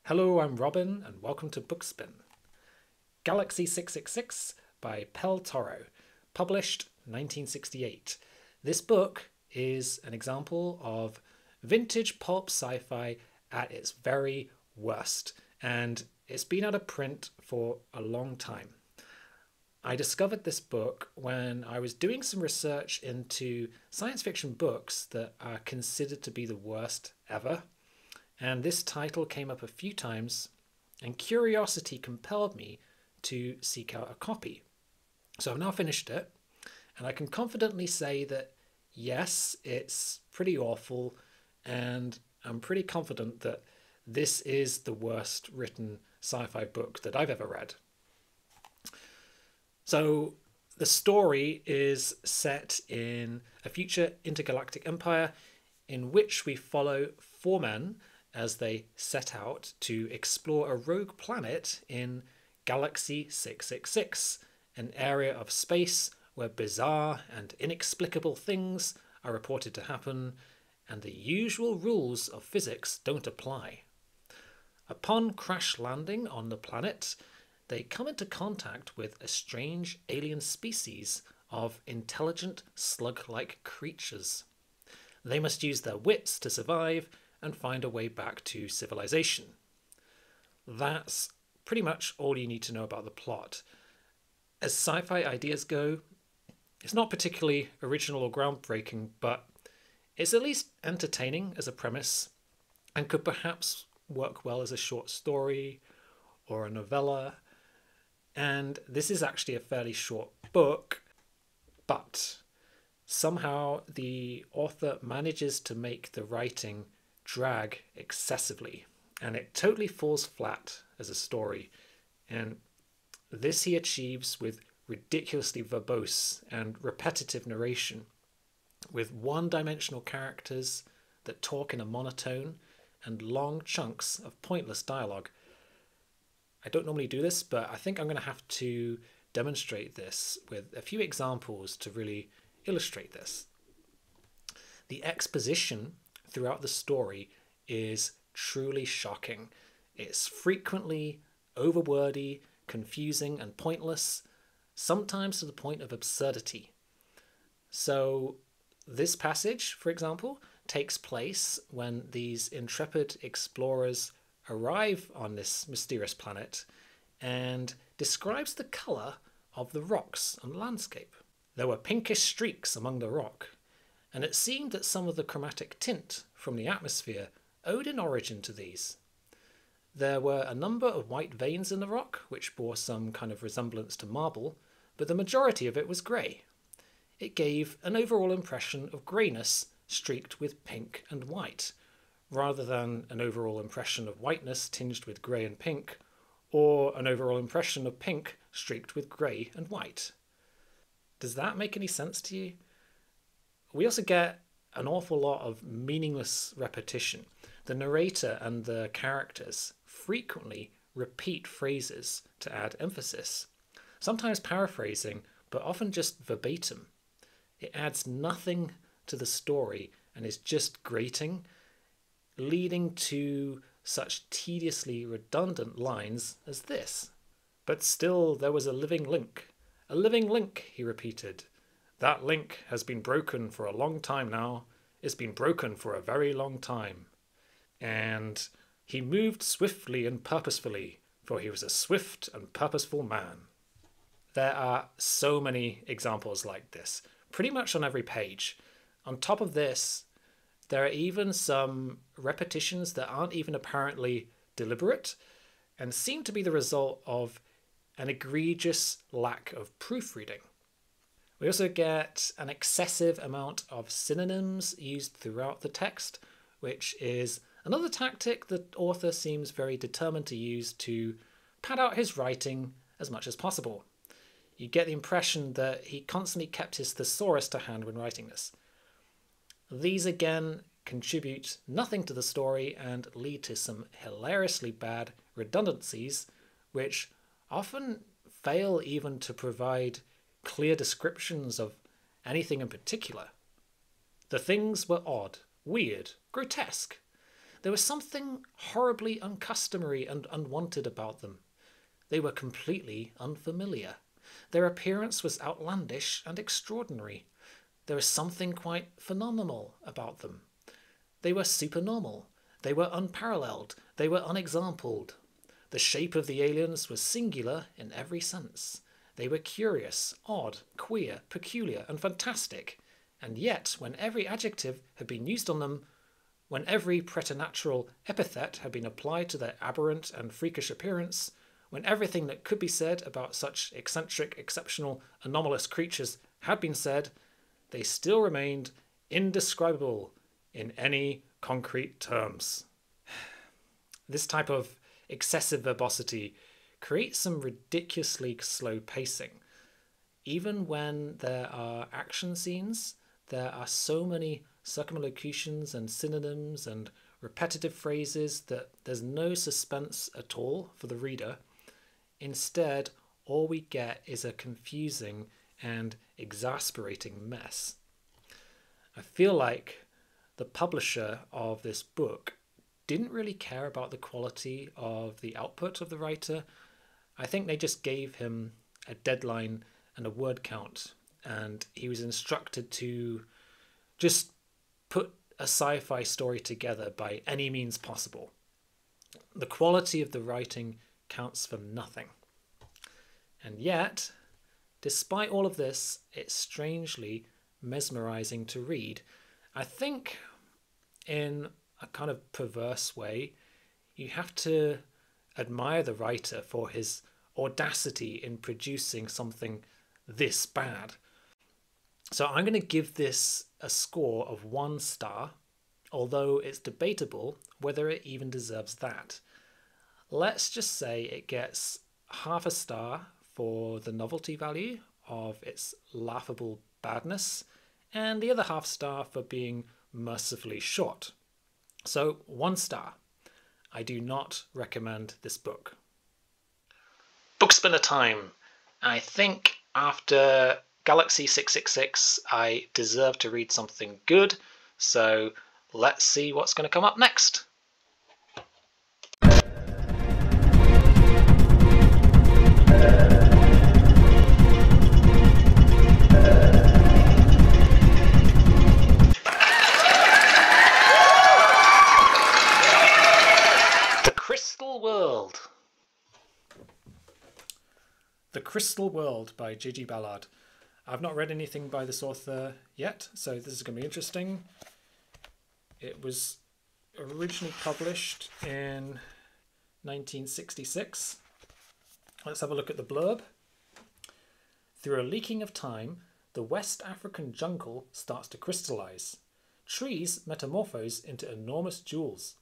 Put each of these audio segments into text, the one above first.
Hello, I'm Robin, and welcome to BookSpin. Galaxy 666 by Pel Torro, published 1968. This book is an example of vintage pulp sci-fi at its very worst, and it's been out of print for a long time. I discovered this book when I was doing some research into science fiction books that are considered to be the worst ever. And this title came up a few times, and curiosity compelled me to seek out a copy. So I've now finished it, and I can confidently say that yes, it's pretty awful, and I'm pretty confident that this is the worst written sci-fi book that I've ever read. So the story is set in a future intergalactic empire in which we follow four men as they set out to explore a rogue planet in Galaxy 666, an area of space where bizarre and inexplicable things are reported to happen, and the usual rules of physics don't apply. Upon crash landing on the planet, they come into contact with a strange alien species of intelligent slug-like creatures. They must use their wits to survive and find a way back to civilization. That's pretty much all you need to know about the plot. As sci-fi ideas go, it's not particularly original or groundbreaking, but it's at least entertaining as a premise and could perhaps work well as a short story or a novella. And this is actually a fairly short book, but somehow the author manages to make the writing drag excessively, and it totally falls flat as a story. And this he achieves with ridiculously verbose and repetitive narration, with one-dimensional characters that talk in a monotone and long chunks of pointless dialogue. I don't normally do this, but I think I'm going to have to demonstrate this with a few examples to really illustrate this. The exposition throughout the story is truly shocking. It's frequently overwordy, confusing, and pointless, sometimes to the point of absurdity. So this passage, for example, takes place when these intrepid explorers arrive on this mysterious planet and describes the colour of the rocks and landscape. There were pinkish streaks among the rock, and it seemed that some of the chromatic tint from the atmosphere owed an origin to these. There were a number of white veins in the rock, which bore some kind of resemblance to marble, but the majority of it was grey. It gave an overall impression of greyness streaked with pink and white, rather than an overall impression of whiteness tinged with grey and pink, or an overall impression of pink streaked with grey and white. Does that make any sense to you? We also get an awful lot of meaningless repetition. The narrator and the characters frequently repeat phrases to add emphasis, sometimes paraphrasing, but often just verbatim. It adds nothing to the story and is just grating, leading to such tediously redundant lines as this. But still there was a living link. A living link, he repeated. That link has been broken for a long time now. It's been broken for a very long time. And he moved swiftly and purposefully, for he was a swift and purposeful man. There are so many examples like this, pretty much on every page. On top of this, there are even some repetitions that aren't even apparently deliberate and seem to be the result of an egregious lack of proofreading. We also get an excessive amount of synonyms used throughout the text, which is another tactic the author seems very determined to use to pad out his writing as much as possible. You get the impression that he constantly kept his thesaurus to hand when writing this. These again contribute nothing to the story and lead to some hilariously bad redundancies, which often fail even to provide clear descriptions of anything in particular. The things were odd, weird, grotesque. There was something horribly uncustomary and unwanted about them. They were completely unfamiliar. Their appearance was outlandish and extraordinary. There was something quite phenomenal about them. They were supernormal. They were unparalleled. They were unexampled. The shape of the aliens was singular in every sense. They were curious, odd, queer, peculiar, and fantastic. And yet, when every adjective had been used on them, when every preternatural epithet had been applied to their aberrant and freakish appearance, when everything that could be said about such eccentric, exceptional, anomalous creatures had been said, they still remained indescribable in any concrete terms. This type of excessive verbosity creates some ridiculously slow pacing. Even when there are action scenes, there are so many circumlocutions and synonyms and repetitive phrases that there's no suspense at all for the reader. Instead, all we get is a confusing and exasperating mess. I feel like the publisher of this book didn't really care about the quality of the output of the writer. I think they just gave him a deadline and a word count, and he was instructed to just put a sci-fi story together by any means possible. The quality of the writing counts for nothing. And yet, despite all of this, it's strangely mesmerizing to read. I think in a kind of perverse way, you have to admire the writer for his audacity in producing something this bad. So I'm going to give this a score of 1 star, although it's debatable whether it even deserves that. Let's just say it gets half a star for the novelty value of its laughable badness, and the other half star for being mercifully short. So 1 star. I do not recommend this book. BookSpinner time. I think after Galaxy 666, I deserve to read something good, so let's see what's going to come up next. The Crystal World by J.G. Ballard. I've not read anything by this author yet, so this is going to be interesting. It was originally published in 1966. Let's have a look at the blurb. Through a leaking of time, the West African jungle starts to crystallize. Trees metamorphose into enormous jewels.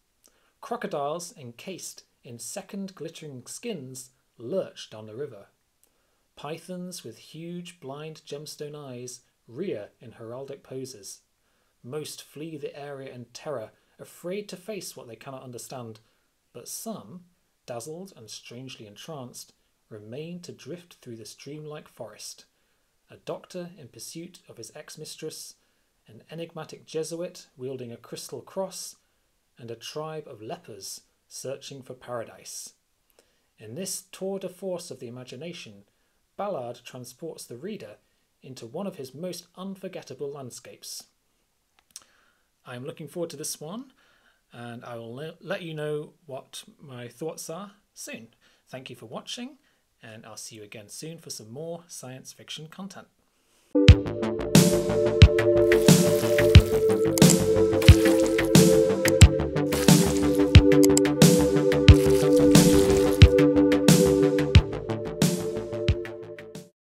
Crocodiles encased in second glittering skins lurch down the river. Pythons with huge blind gemstone eyes rear in heraldic poses. Most flee the area in terror, afraid to face what they cannot understand, but some, dazzled and strangely entranced, remain to drift through this dreamlike forest. A doctor in pursuit of his ex-mistress, an enigmatic Jesuit wielding a crystal cross, and a tribe of lepers searching for paradise. In this tour de force of the imagination, Ballard transports the reader into one of his most unforgettable landscapes. I'm looking forward to this one, and I will let you know what my thoughts are soon. Thank you for watching, and I'll see you again soon for some more science fiction content.